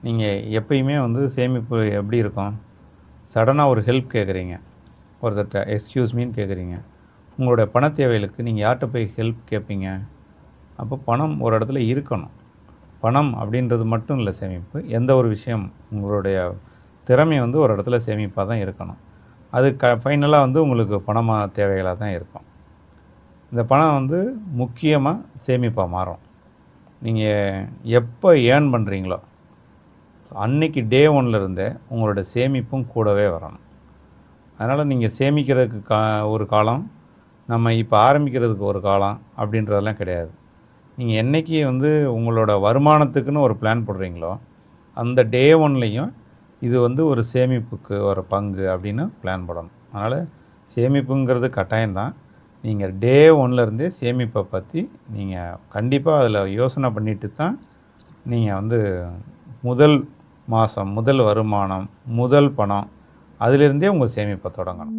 நீங்கள் எப்பயுமே வந்து சேமிப்பு எப்படி இருக்கும்? சடனாக ஒரு ஹெல்ப் கேட்குறீங்க. ஒருத்தர்ட்ட எக்ஸ்கியூஸ் மீன்னு கேட்குறீங்க. உங்களுடைய பண தேவைகளுக்கு நீங்கள் யார்கிட்ட போய் ஹெல்ப் கேட்பீங்க? அப்போ பணம் ஒரு இடத்துல இருக்கணும். பணம் அப்படின்றது மட்டும் இல்லை சேமிப்பு. எந்த ஒரு விஷயம் உங்களுடைய திறமை வந்து ஒரு இடத்துல சேமிப்பாக தான் இருக்கணும். அது ஃபைனலாக வந்து உங்களுக்கு பணமாக தேவைகளாக தான் இருக்கும். இந்த பணம் வந்து முக்கியமாக சேமிப்பாக மாறும். நீங்கள் எப்போ ஏர்ன் பண்ணுறீங்களோ அன்னைக்கு டே ஒன்லேருந்தே உங்களோட சேமிப்பும் கூடவே வரணும். அதனால் நீங்கள் சேமிக்கிறதுக்கு ஒரு காலம், நம்ம இப்போ ஆரம்பிக்கிறதுக்கு ஒரு காலம் அப்படின்றதெல்லாம் கிடையாது. நீங்கள் என்றைக்கு வந்து உங்களோட வருமானத்துக்குன்னு ஒரு பிளான் போடுறீங்களோ அந்த டே ஒன்லேயும் இது வந்து ஒரு சேமிப்புக்கு ஒரு பங்கு அப்படின்னு பிளான் போடணும். அதனால் சேமிப்புங்கிறது கட்டாயம்தான். நீங்கள் டே ஒன்லேருந்தே சேமிப்பை பற்றி நீங்கள் கண்டிப்பாக அதில் யோசனை பண்ணிட்டு தான் நீங்கள் வந்து முதல் மாதம், முதல் வருமானம், முதல் பணம் அதிலிருந்தே உங்கள் சேமிப்பை தொடங்கணும்.